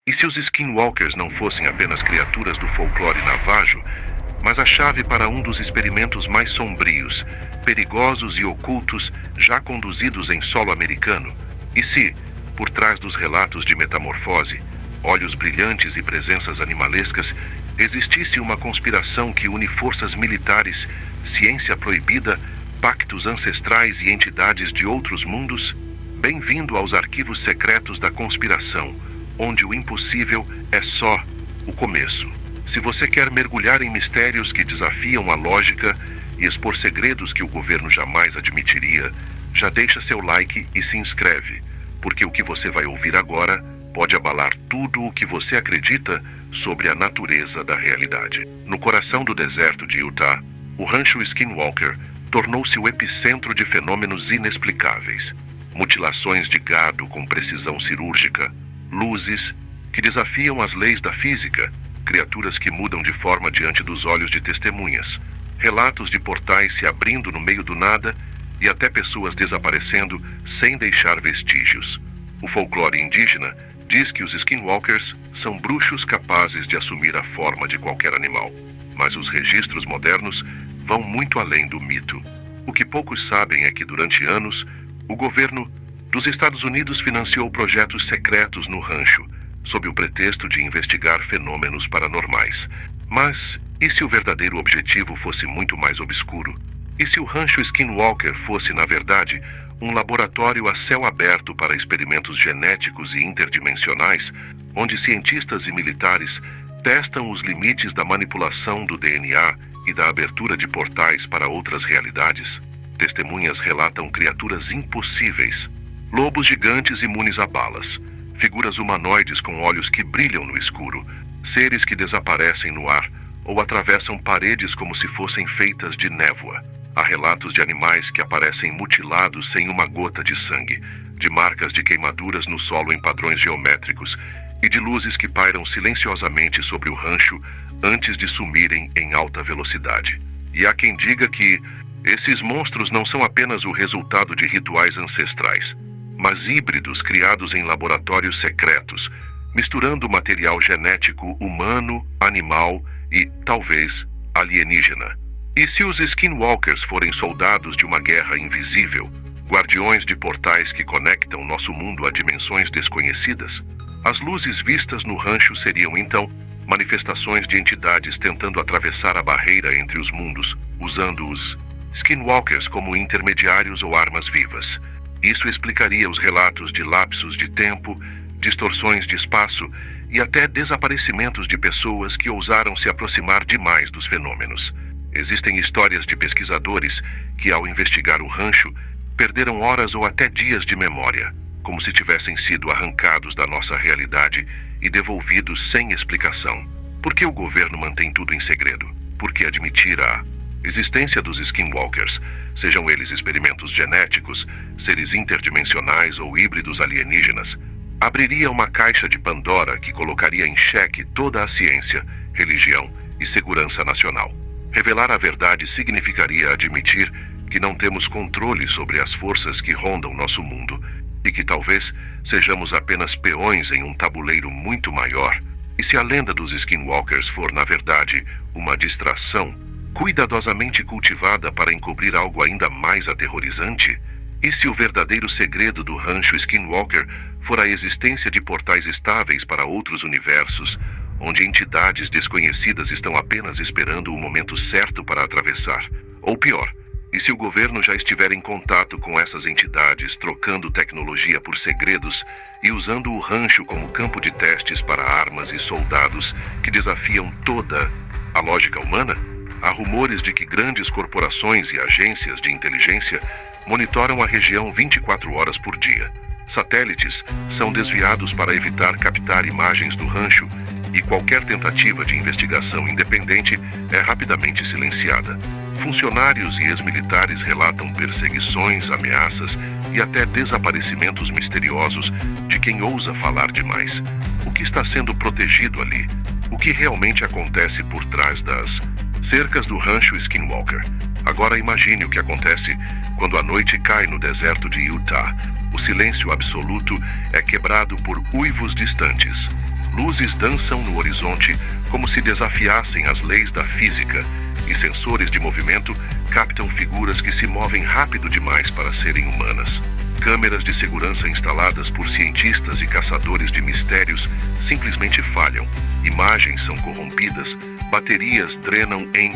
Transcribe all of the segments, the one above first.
E se os Skinwalkers não fossem apenas criaturas do folclore navajo, mas a chave para um dos experimentos mais sombrios, perigosos e ocultos já conduzidos em solo americano? E se, por trás dos relatos de metamorfose, olhos brilhantes e presenças animalescas, existisse uma conspiração que une forças militares, ciência proibida, pactos ancestrais e entidades de outros mundos? Bem-vindo aos arquivos secretos da conspiração, onde o impossível é só o começo. Se você quer mergulhar em mistérios que desafiam a lógica e expor segredos que o governo jamais admitiria, já deixa seu like e se inscreve, porque o que você vai ouvir agora pode abalar tudo o que você acredita sobre a natureza da realidade. No coração do deserto de Utah, o rancho Skinwalker tornou-se o epicentro de fenômenos inexplicáveis. Mutilações de gado com precisão cirúrgica, luzes que desafiam as leis da física, criaturas que mudam de forma diante dos olhos de testemunhas, relatos de portais se abrindo no meio do nada e até pessoas desaparecendo sem deixar vestígios. O folclore indígena diz que os Skinwalkers são bruxos capazes de assumir a forma de qualquer animal, mas os registros modernos vão muito além do mito. O que poucos sabem é que durante anos, o governo dos Estados Unidos financiou projetos secretos no rancho, sob o pretexto de investigar fenômenos paranormais. Mas, e se o verdadeiro objetivo fosse muito mais obscuro? E se o rancho Skinwalker fosse, na verdade, um laboratório a céu aberto para experimentos genéticos e interdimensionais, onde cientistas e militares testam os limites da manipulação do DNA e da abertura de portais para outras realidades? Testemunhas relatam criaturas impossíveis, lobos gigantes imunes a balas, figuras humanoides com olhos que brilham no escuro, seres que desaparecem no ar ou atravessam paredes como se fossem feitas de névoa. Há relatos de animais que aparecem mutilados sem uma gota de sangue, de marcas de queimaduras no solo em padrões geométricos e de luzes que pairam silenciosamente sobre o rancho antes de sumirem em alta velocidade. E há quem diga que esses monstros não são apenas o resultado de rituais ancestrais, mas híbridos criados em laboratórios secretos, misturando material genético humano, animal e, talvez, alienígena. E se os Skinwalkers forem soldados de uma guerra invisível, guardiões de portais que conectam nosso mundo a dimensões desconhecidas? As luzes vistas no rancho seriam, então, manifestações de entidades tentando atravessar a barreira entre os mundos, usando os Skinwalkers como intermediários ou armas vivas. Isso explicaria os relatos de lapsos de tempo, distorções de espaço e até desaparecimentos de pessoas que ousaram se aproximar demais dos fenômenos. Existem histórias de pesquisadores que, ao investigar o rancho, perderam horas ou até dias de memória, como se tivessem sido arrancados da nossa realidade e devolvidos sem explicação. Por que o governo mantém tudo em segredo? Porque admitir a existência dos Skinwalkers, sejam eles experimentos genéticos, seres interdimensionais ou híbridos alienígenas, abriria uma caixa de Pandora que colocaria em xeque toda a ciência, religião e segurança nacional. Revelar a verdade significaria admitir que não temos controle sobre as forças que rondam nosso mundo e que talvez sejamos apenas peões em um tabuleiro muito maior. E se a lenda dos Skinwalkers for, na verdade, uma distração cuidadosamente cultivada para encobrir algo ainda mais aterrorizante? E se o verdadeiro segredo do rancho Skinwalker for a existência de portais estáveis para outros universos, onde entidades desconhecidas estão apenas esperando o momento certo para atravessar? Ou pior, e se o governo já estiver em contato com essas entidades, trocando tecnologia por segredos e usando o rancho como campo de testes para armas e soldados que desafiam toda a lógica humana? Há rumores de que grandes corporações e agências de inteligência monitoram a região 24 horas por dia. Satélites são desviados para evitar captar imagens do rancho e qualquer tentativa de investigação independente é rapidamente silenciada. Funcionários e ex-militares relatam perseguições, ameaças e até desaparecimentos misteriosos de quem ousa falar demais. O que está sendo protegido ali? O que realmente acontece por trás das cercas do rancho Skinwalker? Agora imagine o que acontece quando a noite cai no deserto de Utah. O silêncio absoluto é quebrado por uivos distantes, Luzes dançam no horizonte como se desafiassem as leis da física, e sensores de movimento captam figuras que se movem rápido demais para serem humanas. Câmeras de segurança instaladas por cientistas e caçadores de mistérios simplesmente falham. Imagens são corrompidas, baterias drenam em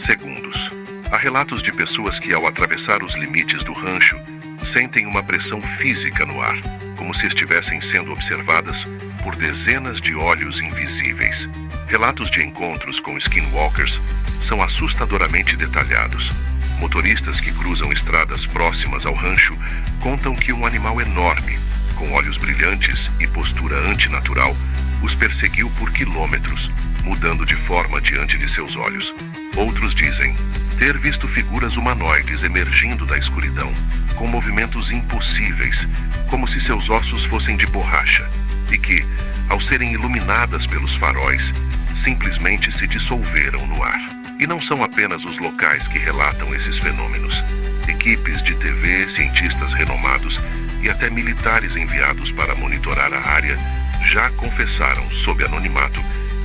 segundos. Há relatos de pessoas que, ao atravessar os limites do rancho, sentem uma pressão física no ar, como se estivessem sendo observadas por dezenas de olhos invisíveis. Relatos de encontros com skinwalkers são assustadoramente detalhados. Motoristas que cruzam estradas próximas ao rancho contam que um animal enorme, com olhos brilhantes e postura antinatural, os perseguiu por quilômetros, mudando de forma diante de seus olhos. Outros dizem ter visto figuras humanoides emergindo da escuridão, com movimentos impossíveis, como se seus ossos fossem de borracha, e que, ao serem iluminadas pelos faróis, simplesmente se dissolveram no ar. E não são apenas os locais que relatam esses fenômenos. Equipes de TV, cientistas renomados e até militares enviados para monitorar a área já confessaram, sob anonimato,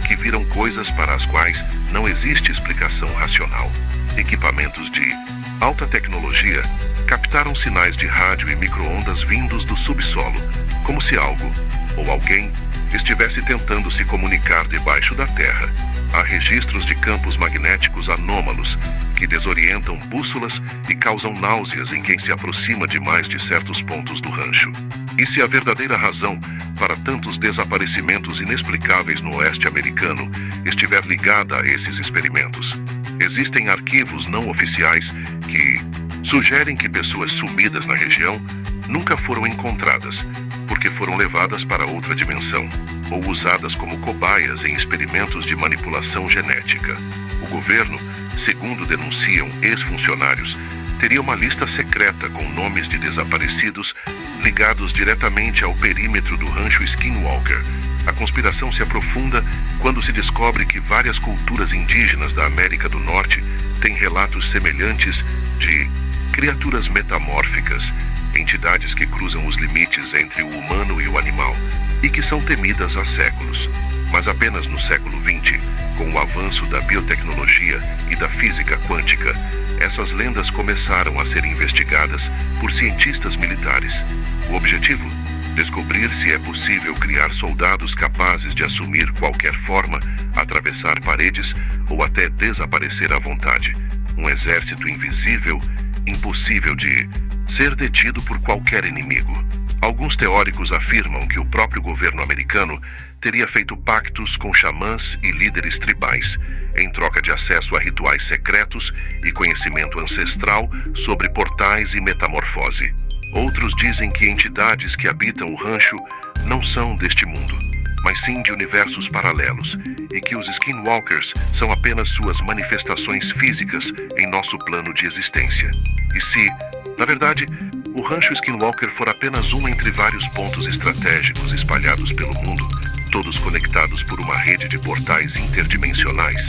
que viram coisas para as quais não existe explicação racional. Equipamentos de alta tecnologia captaram sinais de rádio e micro-ondas vindos do subsolo, como se algo ou alguém estivesse tentando se comunicar debaixo da terra. Há registros de campos magnéticos anômalos que desorientam bússolas e causam náuseas em quem se aproxima demais de certos pontos do rancho. E se a verdadeira razão para tantos desaparecimentos inexplicáveis no oeste americano estiver ligada a esses experimentos? Existem arquivos não oficiais que sugerem que pessoas sumidas na região nunca foram encontradas, porque foram levadas para outra dimensão ou usadas como cobaias em experimentos de manipulação genética. O governo, segundo denunciam ex-funcionários, teria uma lista secreta com nomes de desaparecidos ligados diretamente ao perímetro do rancho Skinwalker. A conspiração se aprofunda quando se descobre que várias culturas indígenas da América do Norte têm relatos semelhantes de criaturas metamórficas, entidades que cruzam os limites entre o humano e o animal, e que são temidas há séculos. Mas apenas no século XX, com o avanço da biotecnologia e da física quântica, essas lendas começaram a ser investigadas por cientistas militares. O objetivo? Descobrir se é possível criar soldados capazes de assumir qualquer forma, atravessar paredes ou até desaparecer à vontade. Um exército invisível, impossível de ser detido por qualquer inimigo. Alguns teóricos afirmam que o próprio governo americano teria feito pactos com xamãs e líderes tribais, em troca de acesso a rituais secretos e conhecimento ancestral sobre portais e metamorfose. Outros dizem que entidades que habitam o rancho não são deste mundo, mas sim de universos paralelos, e que os skinwalkers são apenas suas manifestações físicas em nosso plano de existência. E se, na verdade, o rancho Skinwalker for apenas um entre vários pontos estratégicos espalhados pelo mundo, todos conectados por uma rede de portais interdimensionais?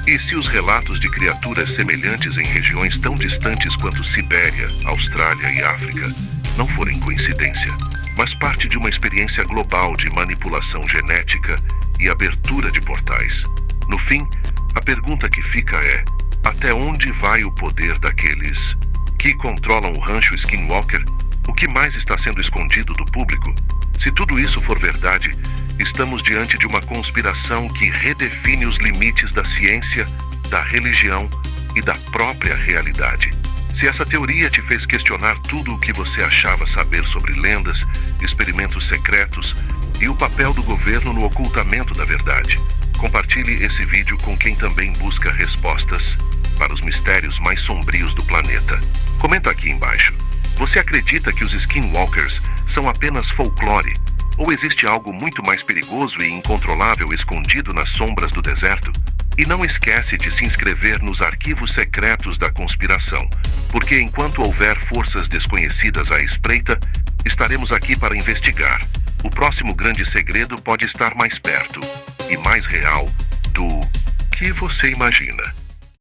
E se os relatos de criaturas semelhantes em regiões tão distantes quanto Sibéria, Austrália e África não forem coincidência, mas parte de uma experiência global de manipulação genética e abertura de portais? No fim, a pergunta que fica é: até onde vai o poder daqueles que controlam o rancho Skinwalker? O que mais está sendo escondido do público? Se tudo isso for verdade, estamos diante de uma conspiração que redefine os limites da ciência, da religião e da própria realidade. Se essa teoria te fez questionar tudo o que você achava saber sobre lendas, experimentos secretos e o papel do governo no ocultamento da verdade, compartilhe esse vídeo com quem também busca respostas para os mistérios mais sombrios do planeta. Comenta aqui embaixo. Você acredita que os Skinwalkers são apenas folclore? Ou existe algo muito mais perigoso e incontrolável escondido nas sombras do deserto? E não esquece de se inscrever nos arquivos secretos da conspiração, porque enquanto houver forças desconhecidas à espreita, estaremos aqui para investigar. O próximo grande segredo pode estar mais perto e mais real do que você imagina.